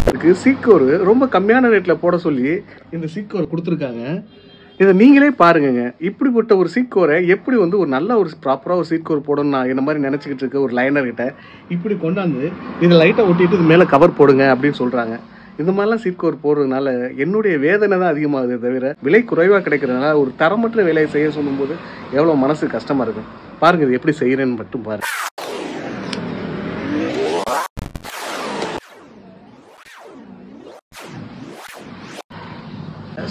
இதுக்கு சீக்கோர் ரொம்ப கம்மியான ரேட்ல போட சொல்லி இந்த சீக்கோர் கொடுத்துருக்காங்க. இதை நீங்களே பாருங்கங்க. இப்படிப்பட்ட ஒரு சீக்கோரை எப்படி வந்து ஒரு நல்ல ஒரு ப்ராப்பராக ஒரு சீக்கோர் போடணும் நான் என்ன மாதிரி நினச்சிக்கிட்டு இருக்க ஒரு லைனர்கிட்ட இப்படி கொண்டாந்து இதை லைட்டாக ஒட்டிட்டு இது மேலே கவர் போடுங்க அப்படின்னு சொல்கிறாங்க. இந்த மாதிரிலாம் சீக்கோர் போடுறதுனால என்னுடைய வேதனை தான் அதிகமாகுது தவிர விலை குறைவாக கிடைக்கிறதுனால ஒரு தரமற்ற வேலையை செய்ய சொல்லும்போது எவ்வளோ மனசு கஷ்டமாக இருக்கும். பாருங்க இது எப்படி செய்கிறேன்னு மட்டும் பாருங்க.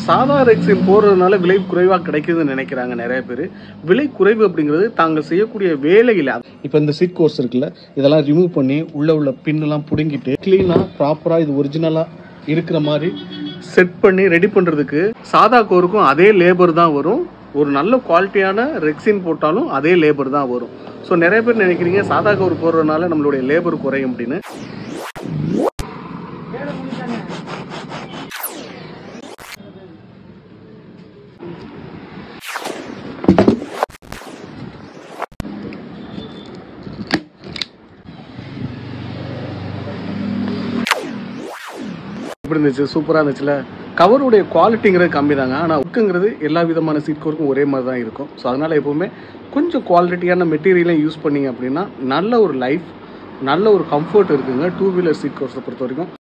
சாதா ரெக்ஸின் போடுறதுனால விலை குறைவாக கிடைக்குதுன்னு நினைக்கிறாங்க நிறைய பேர். விலை குறைவு அப்படிங்கிறது தாங்கள் செய்யக்கூடிய வேலையில். இப்போ இந்த சீட் கோர்ஸ் இருக்குல்ல, இதெல்லாம் ரிமூவ் பண்ணி உள்ள பின்னெல்லாம் பிடுங்கிட்டு கிளீனாக ப்ராப்பராக இது ஒரிஜினலாக இருக்கிற மாதிரி செட் பண்ணி ரெடி பண்ணுறதுக்கு சாதா கோருக்கும் அதே லேபர் தான் வரும். ஒரு நல்ல குவாலிட்டியான ரெக்ஸின் போட்டாலும் அதே லேபர் தான் வரும். ஸோ நிறைய பேர் நினைக்கிறீங்க சாதா கோர் போடுறதுனால நம்மளுடைய லேபர் குறையும் அப்படின்னு. எப்படி இருந்துச்சு? சூப்பராக இருந்துச்சுல. கவருடைய குவாலிட்டிங்கிறது கம்மி தாங்க. ஆனால் உக்குங்கிறது எல்லா விதமான சீட் கவருக்கும் ஒரே மாதிரி தான் இருக்கும். ஸோ அதனால் எப்போவுமே கொஞ்சம் குவாலிட்டியான மெட்டீரியலை யூஸ் பண்ணிங்க அப்படின்னா நல்ல ஒரு லைஃப், நல்ல ஒரு கம்ஃபர்ட் இருக்குங்க டூ வீலர் சீட் கவர்ஸை பொறுத்த வரைக்கும்.